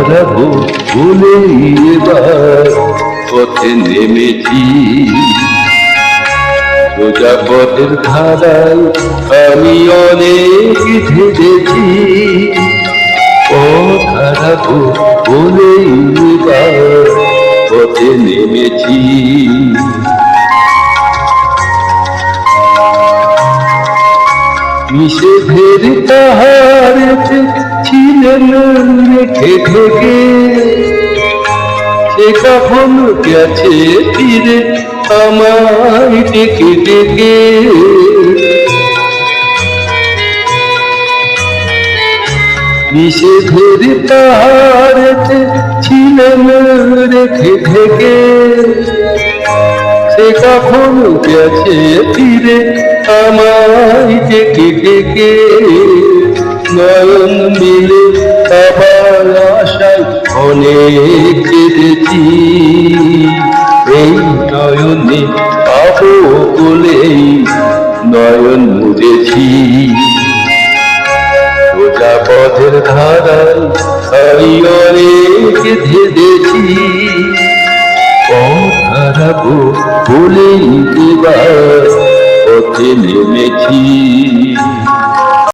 হারাবো বলে এবার পথে নেমেছি। সোজা পথের ধারায় আমি অনেক ধেড়েছি, পথ হারাবো বলে এবার পথে নেমেছি। নিষেধের পাহাড়েতে ছিলেন রেখে ঢেকে, সে কখন গেছে ফিরে আমায় ডেকে ডেকে। নিষেধের পাহাড়েতে ছিলেন রেখে ঢেকে, সে কখন গেছে ফিরে আমায় ডেকে ডেকে। নয়ন মিলে আবার আশায় অনেক কেঁদেছি, এই নয়নে পাবো বলেই নয়ন মুজেছি। সোজা পথের ধারায় আমি অনেক ধেড়েছি, পথ হারাবো বলেই এবার পথে নেমেছি।